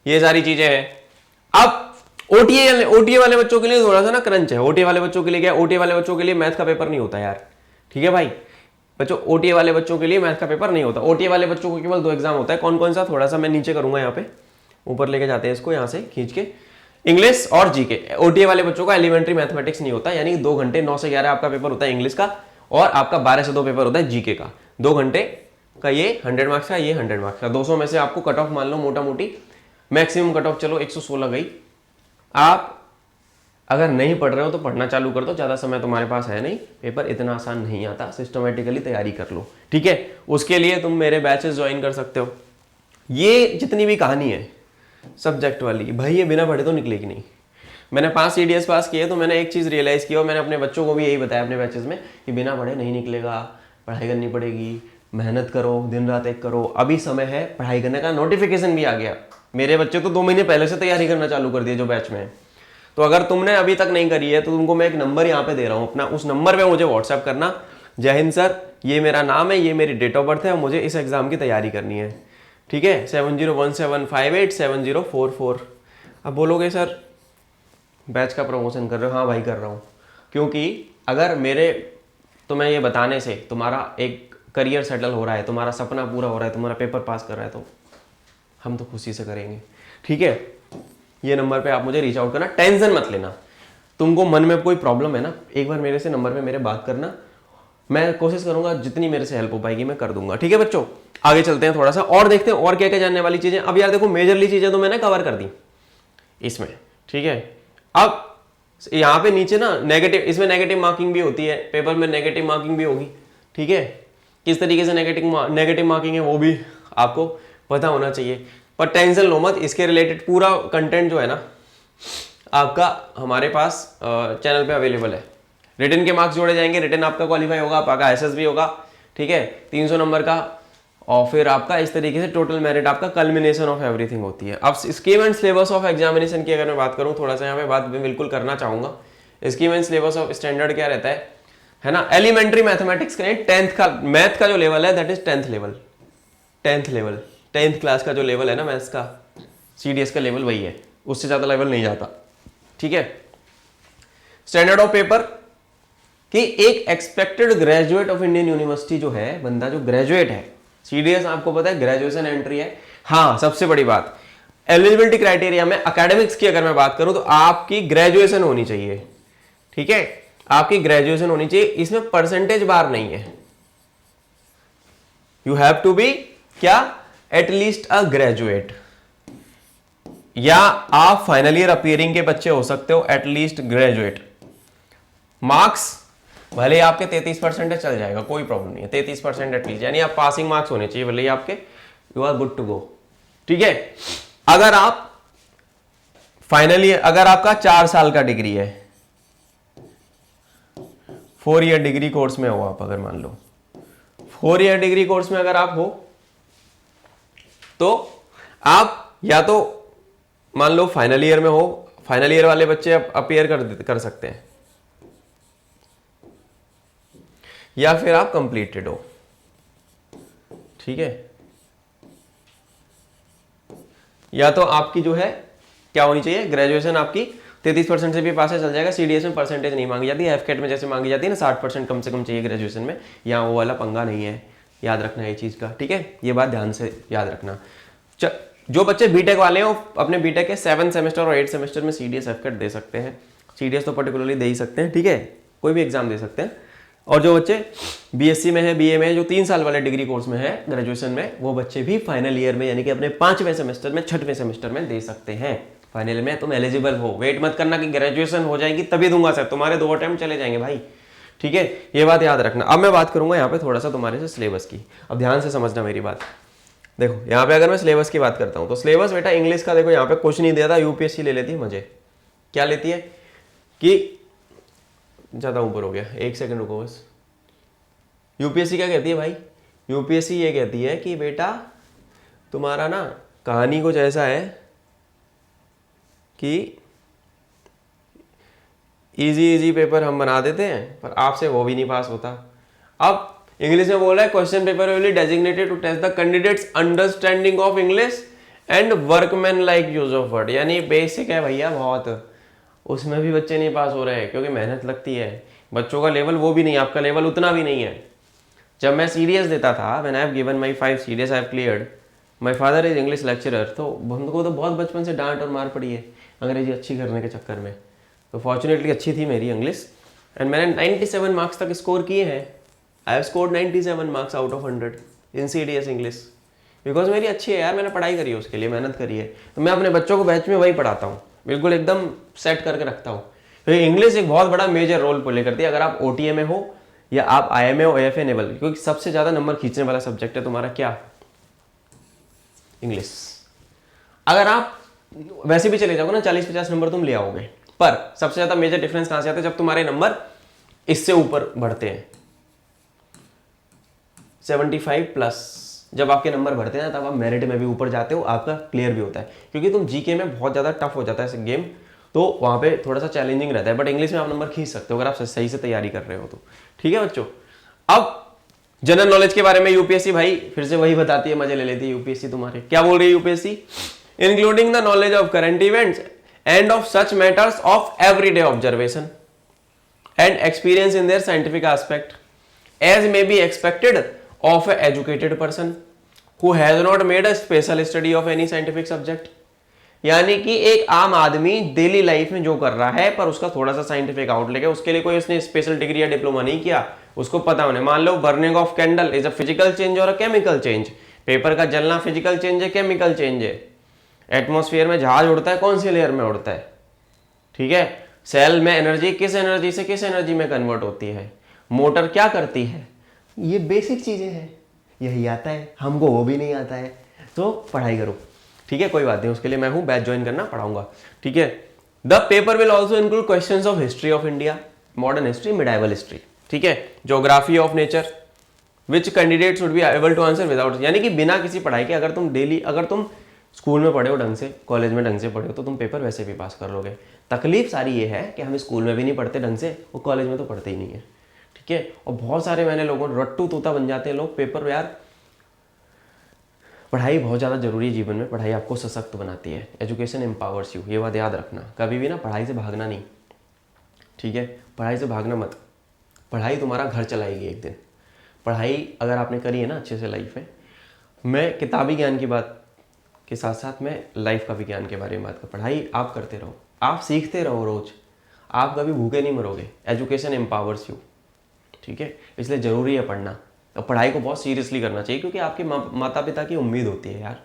ये सारी चीजें हैं। अब ओटीए वाले बच्चों के लिए थोड़ा सा ना क्रंच है। ओटीए वाले बच्चों के लिए क्या, ओटीए वाले बच्चों के लिए मैथ का पेपर नहीं होता यार। ठीक है भाई बच्चों, ओटीए वाले बच्चों के लिए मैथ का पेपर नहीं होता। ओटीए वाले बच्चों को केवल 2 एग्जाम होता है। कौन कौन सा, थोड़ा सा मैं नीचे करूंगा, यहाँ पे ऊपर लेके जाते हैं इसको, यहाँ से खींच के। इंग्लिश और जीके, ओटीए वाले बच्चों का एलिमेंट्री मैथमेटिक्स नहीं होता, यानी 2 घंटे 9 से 11 आपका पेपर होता है इंग्लिश का, और आपका 12 से 2 पेपर होता है जीके का। 2 घंटे का ये 100 मार्क्स का, ये 100 मार्क्स का। 200 में से आपको कट ऑफ मान लो मोटा मोटी, मैक्सिमम कट ऑफ चलो 116 गई। आप अगर नहीं पढ़ रहे हो तो पढ़ना चालू कर दो, ज़्यादा समय तुम्हारे पास है नहीं, पेपर इतना आसान नहीं आता, सिस्टमेटिकली तैयारी कर लो। ठीक है, उसके लिए तुम मेरे बैचेस ज्वाइन कर सकते हो। ये जितनी भी कहानी है सब्जेक्ट वाली, भाई ये बिना पढ़े तो निकलेगी नहीं। मैंने 5 सीडीएस पास किए तो मैंने एक चीज़ रियलाइज़ की, और मैंने अपने बच्चों को भी यही बताया अपने बैचेस में, कि बिना पढ़े नहीं निकलेगा, पढ़ाई करनी पड़ेगी, मेहनत करो, दिन रात एक करो। अभी समय है पढ़ाई करने का, नोटिफिकेशन भी आ गया। मेरे बच्चे तो 2 महीने पहले से तैयारी करना चालू कर दिए जो बैच में। तो अगर तुमने अभी तक नहीं करी है तो तुमको मैं एक नंबर यहाँ पे दे रहा हूँ अपना, उस नंबर पे मुझे व्हाट्सएप करना, जय हिंद सर, ये मेरा नाम है, ये मेरी डेट ऑफ बर्थ है, और मुझे इस एग्जाम की तैयारी करनी है। ठीक है, 7017587044। अब बोलोगे सर बैच का प्रमोशन कर रहे हो, हाँ भाई कर रहा हूँ, क्योंकि अगर मेरे तुम्हें ये बताने से तुम्हारा एक करियर सेटल हो रहा है, तुम्हारा सपना पूरा हो रहा है, तुम्हारा पेपर पास कर रहा है, तो हम तो खुशी से करेंगे। ठीक है, ये नंबर पे आप मुझे रीच आउट करना, टेंशन मत लेना। तुमको मन में कोई प्रॉब्लम है ना, एक बार मेरे से नंबर पे मेरे बात करना, मैं कोशिश करूंगा जितनी मेरे से हेल्प हो पाएगी मैं कर दूंगा। ठीक है बच्चों, आगे चलते हैं थोड़ा सा और देखते हैं और क्या क्या जानने वाली चीजें। अब यार देखो मेजरली चीजें तो मैंने कवर कर दी इसमें, ठीक है। अब यहाँ पे नीचे ना नेगेटिव, इसमें नेगेटिव मार्किंग भी होती है, पेपर में नेगेटिव मार्किंग भी होगी, ठीक है। किस तरीके से नेगेटिव मार्किंग है वो भी आपको पता होना चाहिए, पर टेंशन लो मत, इसके रिलेटेड पूरा कंटेंट जो है ना आपका हमारे पास चैनल पे अवेलेबल है। रिटन के मार्क्स जोड़े जाएंगे, रिटन आपका क्वालिफाई होगा, आपका एसएस भी होगा, ठीक है, 300 नंबर का, और फिर आपका इस तरीके से टोटल मेरिट आपका कल्मिनेशन ऑफ एवरीथिंग होती है। अब scheme and syllabus of examination की अगर मैं बात करूं, थोड़ा सा यहाँ पे बात मैं बिल्कुल करना चाहूंगा। Scheme and syllabus of standard क्या रहता है ना, एलिमेंट्री मैथमेटिक्स का 10th का मैथ का जो लेवल है that is 10th level, 10th class का जो लेवल है ना मैथ्स का, सीडीएस का लेवल वही है, उससे ज्यादा लेवल नहीं जाता, ठीक है। स्टैंडर्ड ऑफ पेपर कि एक expected graduate of Indian university जो है, बंदा जो ग्रेजुएट है, सीडीएस आपको पता है ग्रेजुएशन एंट्री है। हाँ, सबसे बड़ी बात एलिजिबिलिटी क्राइटेरिया में एकेडमिक्स की अगर मैं बात करूं तो आपकी ग्रेजुएशन होनी चाहिए, ठीक है, आपकी ग्रेजुएशन होनी चाहिए, इसमें परसेंटेज बार नहीं है। यू हैव टू बी क्या, एटलीस्ट अ ग्रेजुएट, या आप फाइनल ईयर अपीयरिंग के बच्चे हो सकते हो, एटलीस्ट ग्रेजुएट। मार्क्स भले ही आपके 33% चल जाएगा, कोई प्रॉब्लम नहीं है, 33% एटलीस्ट, यानी आप पासिंग मार्क्स होने चाहिए भले ही आपके, you are good to go, ठीक है। अगर आप फाइनली, अगर आपका 4 साल का डिग्री है, 4 ईयर डिग्री कोर्स में हो आप, अगर मान लो 4 ईयर डिग्री कोर्स में अगर आप हो, तो आप या तो मान लो फाइनल ईयर में हो, फाइनल ईयर वाले बच्चे अपीयर कर सकते हैं, या फिर आप कंप्लीटेड हो, ठीक है। या तो आपकी जो है क्या होनी चाहिए, ग्रेजुएशन आपकी 33% से भी पास है, चल जाएगा। सीडीएस में परसेंटेज नहीं मांगी जाती है, एफकेट में जैसे मांगी जाती है ना 60% कम से कम चाहिए ग्रेजुएशन में, यहाँ वो वाला पंगा नहीं है, याद रखना ये चीज़ का, ठीक है। ये बात ध्यान से याद रखना। जो बच्चे बीटेक वाले हो, अपने बीटेक के 7 सेमेस्टर और 8 सेमेस्टर में सीडीएस एफकेट दे सकते हैं, सीडीएस तो पर्टिकुलरली दे ही सकते हैं, ठीक है, कोई भी एग्जाम दे सकते हैं। और जो बच्चे बीएससी में है, बीए में है, जो 3 साल वाले डिग्री कोर्स में है ग्रेजुएशन में, वो बच्चे भी फाइनल ईयर में यानी कि अपने 5वें सेमेस्टर में, 6वें सेमेस्टर में दे सकते हैं। फाइनल में तुम एलिजिबल हो, वेट मत करना कि ग्रेजुएशन हो जाएगी तभी दूंगा सर, तुम्हारे 2 अटेम्प्ट चले जाएंगे भाई, ठीक है, ये बात याद रखना। अब मैं बात करूंगा यहाँ पे थोड़ा सा तुम्हारे से सिलेबस की, अब ध्यान से समझना मेरी बात। देखो यहाँ पे अगर मैं सिलेबस की बात करता हूँ तो सिलेबस बेटा इंग्लिश का देखो यहाँ पे कुछ नहीं दिया था, यूपीएससी ले लेती है मजे। क्या लेती है कि, ज्यादा ऊपर हो गया, 1 सेकंड रुको बस। यूपीएससी क्या कहती है भाई, यूपीएससी ये कहती है कि बेटा तुम्हारा ना कहानी कुछ ऐसा है कि इजी पेपर हम बना देते हैं पर आपसे वो भी नहीं पास होता। अब इंग्लिश में बोल रहा है question paper will be designated to test the candidates understanding of English and workman like use of word, यानी बेसिक है भैया बहुत, उसमें भी बच्चे नहीं पास हो रहे हैं क्योंकि मेहनत लगती है। बच्चों का लेवल वो भी नहीं, आपका लेवल उतना भी नहीं है। जब मैं सीडीएस देता था, when I have given my 5 CDS I have cleared, my father is English lecturer, तो उनको तो बहुत बचपन से डांट और मार पड़ी है अंग्रेजी अच्छी करने के चक्कर में। तो फॉर्चुनेटली अच्छी थी मेरी इंग्लिश एंड मैंने 97 मार्क्स तक स्कोर किए हैं। I have scored 97 marks out of 100 in CDS English, because मेरी अच्छी है यार, मैंने पढ़ाई करी है, उसके लिए मेहनत करी है। तो मैं अपने बच्चों को बैच में वही पढ़ाता हूँ, बिल्कुल एकदम सेट करके रखता हूँ। तो इंग्लिश एक बहुत बड़ा मेजर रोल प्ले करती है, अगर आप ओटीए में हो या आप आईएमए हो, एएफए नेवल, क्योंकि सबसे ज्यादा नंबर खींचने वाला सब्जेक्ट है तुम्हारा क्या, इंग्लिश। अगर आप वैसे भी चले जाओगे ना 40-50 नंबर तुम ले आओगे, पर सबसे ज्यादा मेजर डिफरेंस कहां से आता है, जब तुम्हारे नंबर इससे ऊपर बढ़ते हैं 75+, जब आपके नंबर बढ़ते हैं तब आप मेरिट में भी ऊपर जाते हो, आपका क्लियर भी होता है। क्योंकि तुम जीके में बहुत ज्यादा टफ हो जाता है गेम, तो वहां पे थोड़ा सा चैलेंजिंग रहता है, बट इंग्लिश में आप नंबर खींच सकते हो अगर आप सही से तैयारी कर रहे हो तो, ठीक है बच्चों। अब जनरल नॉलेज के बारे में यूपीएससी भाई फिर से वही बताती है, मजे ले लेती है यूपीएससी तुम्हारे। क्या बोल रही है UPSC, including the knowledge of current events and of such matters of everyday observation and experience in their scientific aspect as may be expected of an educated person who has not made a special study of any scientific subject यानी कि एक आम आदमी डेली लाइफ में जो कर रहा है पर उसका थोड़ा सा साइंटिफिक आउटलुक है, उसके लिए कोई उसने स्पेशल डिग्री या डिप्लोमा नहीं किया, उसको पता होने। मान लो burning of candle is a physical change और अ केमिकल चेंज। पेपर का जलना फिजिकल चेंज है, केमिकल चेंज है। एटमॉस्फेयर में जहाज उड़ता है, कौन सी लेयर में उड़ता है, ठीक है। सेल में एनर्जी किस एनर्जी से किस एनर्जी में कन्वर्ट होती है, मोटर क्या करती है, ये बेसिक चीजें हैं, यही आता है हमको, वो भी नहीं आता है, तो पढ़ाई करो, ठीक है। कोई बात नहीं, उसके लिए मैं हूं, बैच ज्वाइन करना, पढ़ाऊंगा, ठीक है। The paper will also include questions of history of India, modern history, medieval history, ठीक है, geography of nature, which candidate should be able to answer without, यानी कि बिना किसी पढ़ाई के, अगर तुम स्कूल में पढ़े हो ढंग से, कॉलेज में ढंग से पढ़े हो, तो तुम पेपर वैसे भी पास कर लोगे। तकलीफ सारी ये है कि हम स्कूल में भी नहीं पढ़ते ढंग से, वो कॉलेज में तो पढ़ते ही नहीं है, ठीक है। और बहुत सारे मैंने लोगों रट्टू तोता बन जाते हैं लोग पेपर। यार पढ़ाई बहुत ज़्यादा जरूरी है जीवन में, पढ़ाई आपको सशक्त बनाती है, एजुकेशन एम्पावर्स यू, ये बात याद रखना। कभी भी ना पढ़ाई से भागना नहीं, ठीक है, पढ़ाई से भागना मत। पढ़ाई तुम्हारा घर चलाएगी एक दिन। पढ़ाई अगर आपने करी है ना अच्छे से लाइफ में, मैं किताबी ज्ञान की बात के साथ साथ मैं लाइफ का विज्ञान के बारे में बात कर, पढ़ाई आप करते रहो, आप सीखते रहो रोज, आप कभी भूखे नहीं मरोगे। एजुकेशन एम्पावर्स यू, ठीक है, इसलिए ज़रूरी है पढ़ना। और पढ़ाई को बहुत सीरियसली करना चाहिए, क्योंकि आपके माता पिता की उम्मीद होती है यार।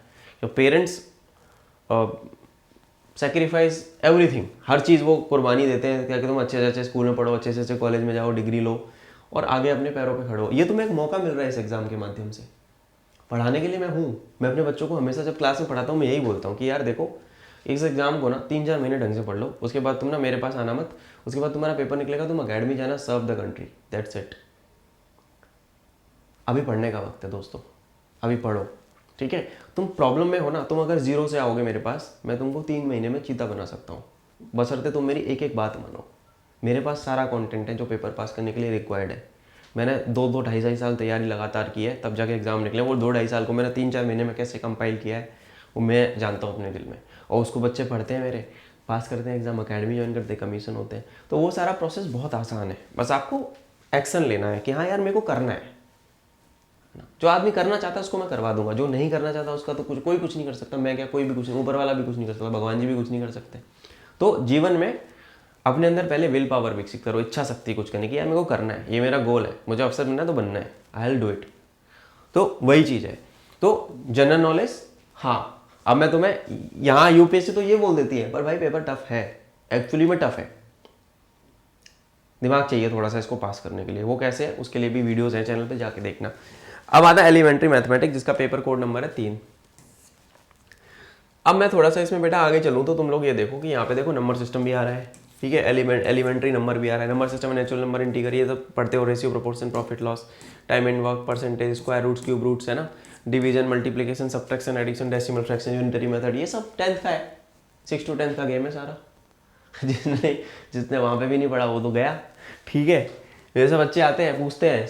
योर पेरेंट्स सेक्रीफाइस एवरीथिंग, हर चीज़ वो कुर्बानी देते हैं क्या कि तुम अच्छे से अच्छे स्कूल में पढ़ो, अच्छे से अच्छे कॉलेज में जाओ, डिग्री लो और आगे अपने पैरों पे खड़ो। ये तुम्हें एक मौका मिल रहा है इस एग्ज़ाम के माध्यम से। पढ़ाने के लिए मैं हूँ। मैं अपने बच्चों को हमेशा जब क्लास में पढ़ाता हूँ मैं यही बोलता हूँ कि यार देखो, इस एग्जाम को ना 3-4 महीने ढंग से पढ़ लो, उसके बाद तुम ना मेरे पास आना मत, उसके बाद तुम्हारा पेपर निकलेगा, तुम अकेडमी जाना, serve the country, that's it. अभी पढ़ने का वक्त है दोस्तों, अभी पढ़ो, ठीक है। तुम प्रॉब्लम में हो ना, तुम अगर 0 से आओगे मेरे पास, मैं तुमको 3 महीने में चीता बना सकता हूँ, बशर्ते तुम मेरी एक एक बात मानो। मेरे पास सारा कंटेंट है जो पेपर पास करने के लिए रिक्वायर्ड है। मैंने 2-2, 2.5 साल तैयारी लगातार की है, तब जाके एग्जाम निकले। वो 2-2.5 साल को मैंने 3-4 महीने में कैसे कंपाइल किया है वो मैं जानता हूँ अपने दिल में। और उसको बच्चे पढ़ते हैं मेरे, पास करते हैं एग्जाम, अकेडमी ज्वाइन करते हैं, कमीशन होते हैं। तो वो सारा प्रोसेस बहुत आसान है, बस आपको एक्शन लेना है कि हाँ यार मेरे को करना है। जो आदमी करना चाहता है उसको मैं करवा दूंगा, जो नहीं करना चाहता उसका तो कोई कुछ नहीं कर सकता। मैं क्या, कोई भी कुछ नहीं, ऊपर वाला भी कुछ नहीं कर सकता, भगवान जी भी कुछ नहीं कर सकते। तो जीवन में अपने अंदर पहले विल पावर विकसित करो, इच्छा शक्ति कुछ करने की, यार मेरे को करना है, ये मेरा गोल है, मुझे अफसर बनना है तो बनना है, आई विल डू इट। तो वही चीज़ है। तो जनरल नॉलेज, हाँ अब मैं तुम्हें यहाँ यूपीएससी तो ये बोल देती है, पर भाई पेपर टफ है, एक्चुअली में टफ है, दिमाग चाहिए थोड़ा सा इसको पास करने के लिए। वो कैसे है, उसके लिए भी वीडियोज़ हैं चैनल पर, जाके देखना। अब आता है एलिमेंट्री मैथमेटिक्स, जिसका पेपर कोड नंबर है 3। अब मैं थोड़ा सा इसमें बेटा आगे चलूँ तो तुम लोग ये देखो कि यहाँ पे देखो नंबर सिस्टम भी आ रहा है, ठीक है, एलिमेंट्री नंबर भी आ रहा है, number system, natural number, integer, ये सब पढ़ते हो, ratio, proportion, profit loss, time and work, percentage, square roots, cube roots, है ना, division, multiplication, subtraction, addition, decimal fraction, unitary method, ये सब 10th का है, 6 to 10th का गेम है सारा। जिसने वहाँ पे भी नहीं पढ़ा वो तो गया, ठीक है। मेरे से बच्चे आते हैं, पूछते हैं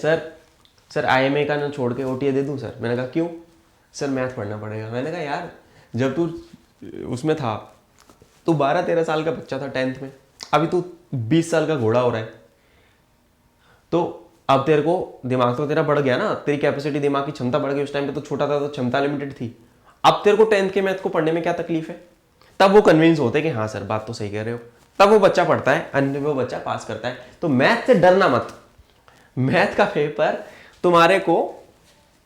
सर IMA का ना छोड़ के OTA दे दूँ सर। मैंने कहा क्यों? सर मैथ पढ़ना पड़ेगा। मैंने कहा यार जब तू उसमें था तू 12-13 साल का बच्चा था 10th में, अभी तू 20 साल का घोड़ा हो रहा है, तो अब तेरे को दिमाग तो तेरा बढ़ गया ना, तेरी कैपेसिटी, दिमाग की क्षमता बढ़ गई। उस टाइम पे तो छोटा था तो क्षमता लिमिटेड थी। अब तेरे को 10th के मैथ को पढ़ने में क्या तकलीफ है? तब वो कन्विंस होते कि हाँ सर बात तो सही कह रहे हो, तब वो बच्चा पढ़ता है, अन्य वो बच्चा पास करता है। तो मैथ से डरना मत। मैथ का पेपर तुम्हारे को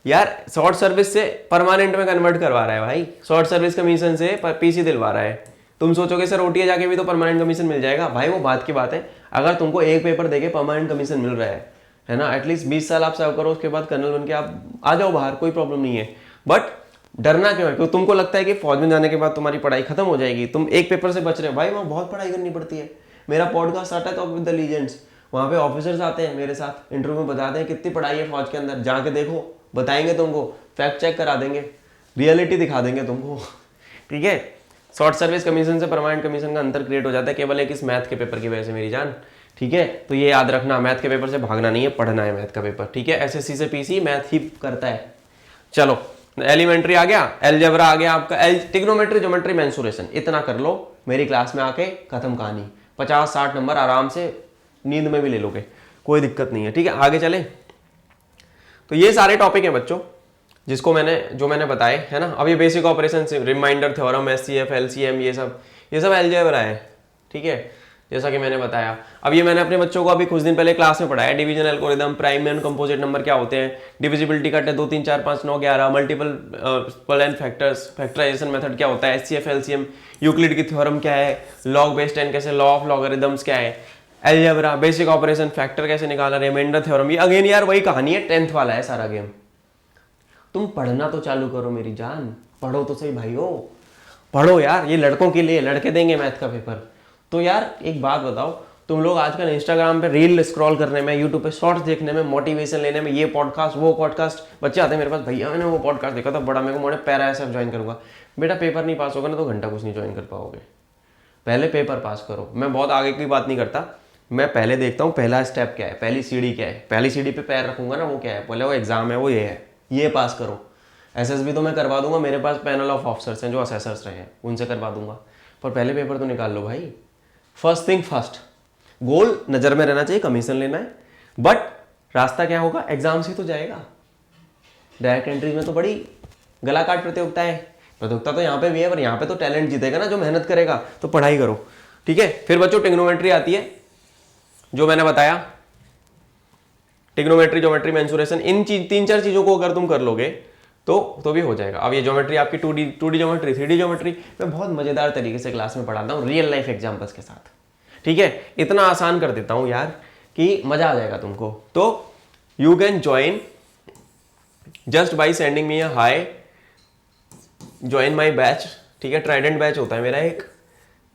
यार शॉर्ट सर्विस से परमानेंट में कन्वर्ट करवा रहा है भाई, शॉर्ट सर्विस कमीशन से PC दिलवा रहा है। तुम सोचोगे सर OTA जाके भी तो परमानेंट कमीशन मिल जाएगा, भाई वो बात की बात है। अगर तुमको एक पेपर देके परमानेंट कमीशन मिल रहा है ना, एटलीस्ट 20 साल आप सर्व करो, उसके बाद कर्नल बन के आप आ जाओ बाहर, कोई प्रॉब्लम नहीं है। बट डरना क्यों है? क्योंकि तुमको लगता है कि फौज में जाने के बाद तुम्हारी पढ़ाई खत्म हो जाएगी, तुम एक पेपर से बच रहे हो। भाई वहाँ बहुत पढ़ाई करनी पड़ती है। मेरा पॉडकास्ट आता है तो विद द लीजेंड्स, वहाँ पे ऑफिसर्स आते हैं मेरे साथ, इंटरव्यू में बताते हैं कितनी पढ़ाई है फौज के अंदर, जाके देखो, बताएंगे तुमको, फैक्ट चेक करा देंगे, रियलिटी दिखा देंगे तुमको, ठीक है। शॉर्ट सर्विस कमीशन से परमानेंट कमीशन का अंतर क्रिएट हो जाता है केवल एक इस मैथ के पेपर की वजह से मेरी जान, ठीक है। तो ये याद रखना, मैथ के पेपर से भागना नहीं है, पढ़ना है मैथ का पेपर, ठीक है। SSC से PC मैथ ही करता है। चलो एलिमेंट्री आ गया, एलजेब्रा आ गया आपका, ट्रिग्नोमेट्री, ज्योमेट्री, मेंसुरेशन, इतना कर लो, मेरी क्लास में आके खत्म कहानी। 50-60 नंबर आराम से नींद में भी ले लोगे, कोई दिक्कत नहीं है, ठीक है। आगे चले तो ये सारे टॉपिक हैं बच्चों जिसको जो मैंने बताए है ना। अब ये basic operation, remainder theorem, HCF, LCM, ये सब अलजेब्रा है, ठीक है, जैसा कि मैंने बताया। अब ये मैंने अपने बच्चों को अभी कुछ दिन पहले क्लास में पढ़ाया, division algorithm, prime and composite number क्या होते हैं, डिविजिबिलिटी का 2 3 4 5 9 11, multiple and factors, factorisation method क्या होता है, एचसीएफ, एलसीएम, यूक्लिड की थ्योरम क्या है, लॉग बेस्ड एन कैसे, लॉ ऑफ लॉगरिथम्स क्या है, अलजेब्रा, बेसिक ऑपरेशन, फैक्टर कैसे निकाला, रिमाइंडर थ्योरम। ये अगेन यार वही कहानी है, 10th वाला है सारा गेम। तुम पढ़ना तो चालू करो मेरी जान, पढ़ो तो सही भाइयों, पढ़ो यार। ये लड़कों के लिए, लड़के देंगे मैथ का पेपर। तो यार एक बात बताओ, तुम लोग आजकल इंस्टाग्राम पे रील स्क्रॉल करने में, यूट्यूब पे शॉर्ट्स देखने में, मोटिवेशन लेने में, ये पॉडकास्ट वो पॉडकास्ट, बच्चे आते हैं मेरे पास, भैया मैंने वो पॉडकास्ट देखा था बड़ा, मेरे को मोड़े पैरा एसएफ ज्वाइन करूंगा। बेटा पेपर नहीं पास होगा ना तो घंटा कुछ नहीं ज्वाइन कर पाओगे, पहले पेपर पास करो। मैं बहुत आगे की बात नहीं करता, मैं पहले देखता हूँ पहला स्टेप क्या है, पहली सीढ़ी क्या है, पहली सीढ़ी पे पैर रखूंगा ना वो क्या है, पहले वो एग्जाम है, वो ये है, ये पास करो। एसएसबी तो मैं करवा दूंगा, मेरे पास पैनल ऑफ ऑफिसर्स हैं जो असेसर्स रहे हैं, उनसे करवा दूंगा, पर पहले पेपर तो निकाल लो भाई। फर्स्ट थिंग फर्स्ट, गोल नजर में रहना चाहिए, कमीशन लेना है, बट रास्ता क्या होगा, एग्जाम से तो जाएगा। डायरेक्ट एंट्री में तो बड़ी गलाकाट प्रतियोगिता है, प्रतियोगिता तो यहाँ पे भी है, पर यहाँ पे तो टैलेंट जीतेगा ना जो मेहनत करेगा। तो पढ़ाई करो, ठीक है। फिर बच्चों ट्रिग्नोमेट्री आती है, जो मैंने बताया, ट्रिग्नोमेट्री, ज्योमेट्री, मेंसुरेशन, इन 3-4 चीजों को अगर तुम कर लोगे तो भी हो जाएगा। अब ये ज्योमेट्री आपकी 2D ज्योमेट्री, 3D ज्योमेट्री मैं बहुत मजेदार तरीके से क्लास में पढ़ाता हूँ, रियल लाइफ एग्जांपल्स के साथ, ठीक है। इतना आसान कर देता हूँ यार कि मजा आ जाएगा तुमको। तो you can join just by sending me a high, join my batch, ठीक है। ट्राइडेंट बैच होता है मेरा एक,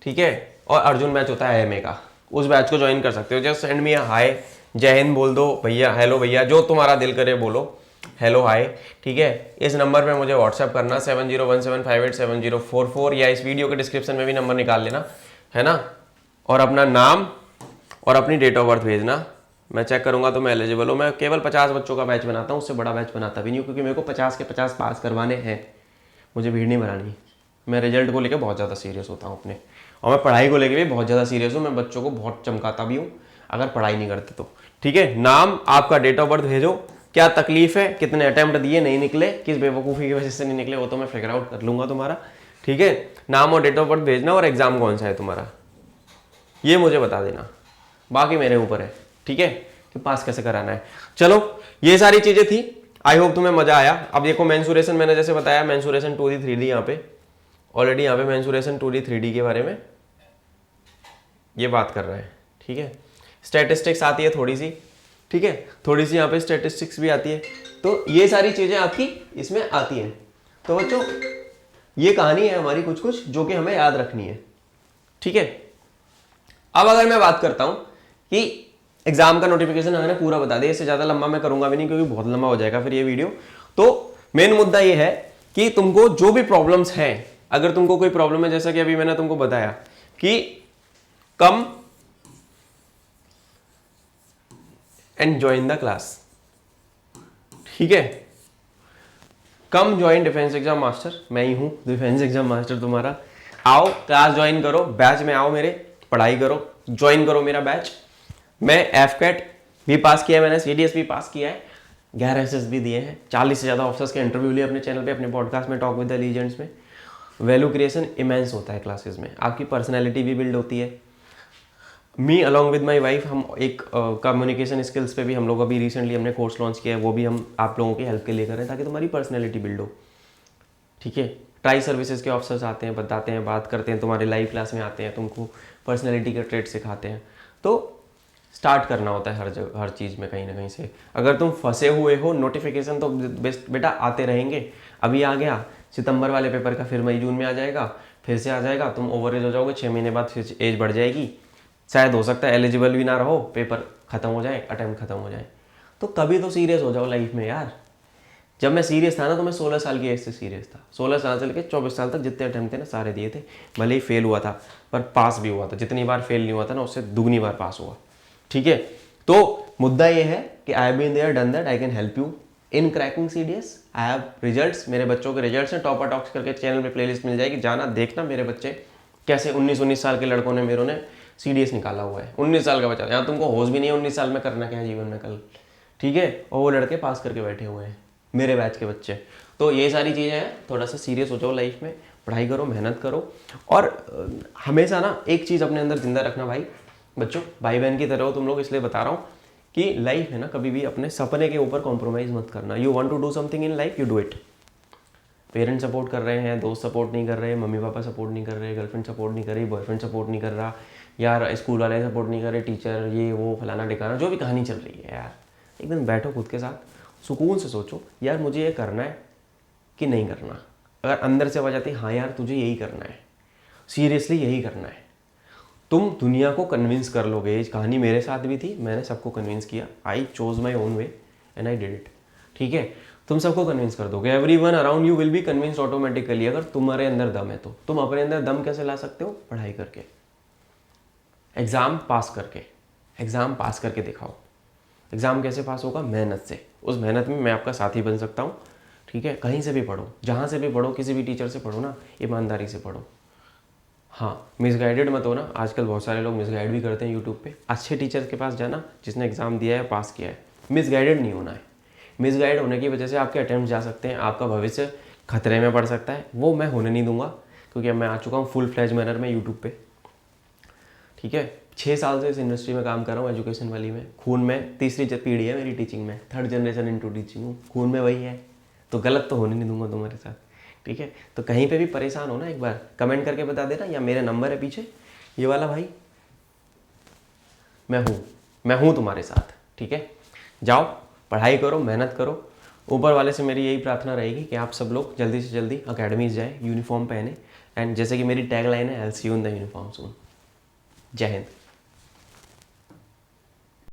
ठीक है, और अर्जुन बैच होता है AMA का, उस बैच को ज्वाइन कर सकते हो। Just send me a high, जय हिंद बोल दो भैया, हेलो भैया, जो तुम्हारा दिल करे बोलो, हेलो हाय, ठीक है। इस नंबर पे मुझे व्हाट्सएप करना 7017587044, या इस वीडियो के डिस्क्रिप्शन में भी नंबर निकाल लेना, है ना। और अपना नाम और अपनी डेट ऑफ बर्थ भेजना, मैं चेक करूंगा तो मैं एलिजिबल हूँ। मैं केवल 50 बच्चों का बैच बनाता हूँ, उससे बड़ा बैच बनाता भी नहीं हूँ, क्योंकि मेरे को 50 के 50 पास करवाने हैं, मुझे भीड़ नहीं बनानी। मैं रिजल्ट को लेकर बहुत ज़्यादा सीरियस होता हूँ अपने, और मैं पढ़ाई को लेकर भी बहुत ज़्यादा सीरियस हूँ। मैं बच्चों को बहुत चमकाता भी हूँ अगर पढ़ाई नहीं करते तो, ठीक है। नाम, आपका डेट ऑफ बर्थ भेजो, क्या तकलीफ है, कितने अटेम्प्ट दिए, नहीं निकले, किस बेवकूफ़ी की वजह से नहीं निकले, वो तो मैं फिगर आउट कर लूंगा तुम्हारा, ठीक है। नाम और डेट ऑफ बर्थ भेजना, और एग्जाम कौन सा है तुम्हारा ये मुझे बता देना, बाकी मेरे ऊपर है, ठीक है, कि पास कैसे कराना है। चलो ये सारी चीजें थी, आई होप तुम्हें मजा आया। अब देखो मेंसुरेशन मैंने जैसे बताया, मेंसुरेशन 2D 3D, यहाँ पे ऑलरेडी यहाँ पे मेंसुरेशन 2D 3D के बारे में ये बात कर रहा है, ठीक है। स्टैटिस्टिक्स आती है थोड़ी सी, ठीक है, थोड़ी सी यहाँ पे स्टैटिस्टिक्स भी आती है। तो ये सारी चीजें आपकी इसमें आती हैं। तो बच्चों ये कहानी है हमारी कुछ कुछ जो कि हमें याद रखनी है, ठीक है। अब अगर मैं बात करता हूं कि एग्जाम का नोटिफिकेशन मैंने पूरा बता दिया, इससे ज्यादा लंबा मैं करूंगा भी नहीं, क्योंकि बहुत लंबा हो जाएगा फिर ये वीडियो। तो मेन मुद्दा ये है कि तुमको जो भी प्रॉब्लम्स हैं, अगर तुमको कोई प्रॉब्लम है, जैसा कि अभी मैंने तुमको बताया कि come and join the class, ठीक है, come join defence exam master, मैं ही हूं डिफेंस एग्जाम मास्टर तुम्हारा। आओ क्लास ज्वाइन करो, बैच में आओ मेरे, पढ़ाई करो, ज्वाइन करो मेरा बैच। मैं एफकेट भी पास किया है, मैंने CDS भी पास किया है, 11 SS भी दिए हैं, 40 से ज़्यादा ऑफिसर्स के इंटरव्यू लिए अपने चैनल पे, अपने पॉडकास्ट में, टॉक विद द लीजेंड्स में। वैल्यू क्रिएशन इमेंस होता है क्लासेस में, आपकी पर्सनैलिटी भी बिल्ड होती है। मी अलॉन्ग विद माई वाइफ, हम एक कम्युनिकेशन स्किल्स पे भी हम लोग अभी रिसेंटली हमने कोर्स लॉन्च किया है, वो भी हम आप लोगों की हेल्प के लिए कर रहे हैं, ताकि तुम्हारी पर्सनैलिटी बिल्ड हो, ठीक है। ट्राई सर्विसेज के ऑफिसर्स आते हैं, बताते हैं, बात करते हैं, तुम्हारे लाइव क्लास में आते हैं, तुमको पर्सनैलिटी के ट्रेड सिखाते हैं। तो स्टार्ट करना होता है हर जगह, हर चीज़ में कहीं ना कहीं से। अगर तुम फंसे हुए हो, नोटिफिकेशन तो बेस्ट बेटा आते रहेंगे। अभी आ गया सितंबर वाले पेपर का, फिर मई जून में आ जाएगा, फिर से आ जाएगा, तुम ओवर एज हो जाओगे, 6 महीने बाद फिर एज बढ़ जाएगी, शायद हो सकता है एलिजिबल भी ना रहो, पेपर खत्म हो जाए, अटेम्प्ट खत्म हो जाए। तो कभी तो सीरियस हो जाओ लाइफ में यार। जब मैं सीरियस था ना, तो मैं 16 साल की एज से सीरियस था, 16 साल से लेकर 24 साल तक जितने अटेम्प्ट थे ना सारे दिए थे। भले ही फेल हुआ था पर पास भी हुआ था, जितनी बार फेल नहीं हुआ था ना उससे दुगनी बार पास हुआ, ठीक है। तो मुद्दा ये है कि I have been there done that, I can help you in cracking CDS। I have results, मेरे बच्चों के रिजल्ट्स हैं, टॉपर टॉक्स करके चैनल पे प्लेलिस्ट मिल जाएगी, जाना देखना मेरे बच्चे कैसे 19-19 साल के लड़कों ने मेरों ने CDS निकाला हुआ है। 19 साल का बच्चा, यहाँ तुमको होश भी नहीं है 19 साल में करना क्या है जीवन में कल, ठीक है, और वो लड़के पास करके बैठे हुए हैं मेरे बैच के बच्चे। तो ये सारी चीज़ें हैं, थोड़ा सा सीरियस हो जाओ लाइफ में, पढ़ाई करो, मेहनत करो, और हमेशा ना एक चीज़ अपने अंदर जिंदा रखना भाई, बच्चों भाई बहन की तरह हो तुम लोग, इसलिए बता रहा हूँ कि लाइफ है ना, कभी भी अपने सपने के ऊपर कॉम्प्रोमाइज़ मत करना। You want to do something in life, you do it. Parents support कर रहे हैं, दोस्त सपोर्ट नहीं कर रहे, मम्मी पापा सपोर्ट नहीं कर रहे, गर्लफ्रेंड सपोर्ट नहीं कर रही, बॉयफ्रेंड सपोर्ट नहीं कर रहा, यार स्कूल वाले सपोर्ट नहीं कर रहे, टीचर ये वो फलाना ढिकाना, जो भी कहानी चल रही है यार, एकदम बैठो खुद के साथ, सुकून से सोचो यार मुझे ये करना है कि नहीं करना। अगर अंदर से आवाज आती है हाँ यार तुझे यही करना है, सीरियसली यही करना है, तुम दुनिया को कन्विंस कर लोगे। ये कहानी मेरे साथ भी थी, मैंने सबको कन्विंस किया, I chose my own way and I did it. ठीक है, तुम सबको कन्विंस कर दोगे, everyone around you will be convinced automatically. अगर तुम्हारे अंदर दम है तो तुम अपने अंदर दम कैसे ला सकते हो? पढ़ाई करके, एग्जाम पास करके, एग्जाम पास करके दिखाओ। एग्जाम कैसे पास होगा? मेहनत से। उस मेहनत में मैं आपका साथी बन सकता हूँ। ठीक है, कहीं से भी पढ़ो, जहाँ से भी पढ़ो, किसी भी टीचर से पढ़ो ना, ईमानदारी से पढ़ो। हाँ, मिसगाइडेड मत हो ना, आजकल बहुत सारे लोग मिसगाइड भी करते हैं यूट्यूब पे। अच्छे टीचर के पास जाना जिसने एग्ज़ाम दिया है, पास किया है। मिसगाइडेड नहीं होना है। मिसगाइड होने की वजह से आपके अटेम्प्ट जा सकते हैं, आपका भविष्य खतरे में पड़ सकता है, वो मैं होने नहीं दूंगा, क्योंकि अब मैं आ चुका हूँ फुल फ्लैज मैनर में यूट्यूब पे। ठीक है, 6 साल से इस इंडस्ट्री में काम कर रहा हूँ, एजुकेशन वाली में, खून में तीसरी पीढ़ी है मेरी टीचिंग में, 3rd जनरेशन इनटू टीचिंग हूँ, खून में वही है, तो गलत तो होने नहीं दूंगा तुम्हारे साथ। ठीक है, तो कहीं पे भी परेशान हो ना, एक बार कमेंट करके बता देना, या मेरा नंबर है पीछे ये वाला भाई, मैं हूँ तुम्हारे साथ। ठीक है, जाओ पढ़ाई करो, मेहनत करो। ऊपर वाले से मेरी यही प्रार्थना रहेगी कि आप सब लोग जल्दी से जल्दी अकेडमीज जाएँ, यूनिफॉर्म पहने, एंड जैसे कि मेरी टैग लाइन है, I will see you in the uniform soon. जय हिंद।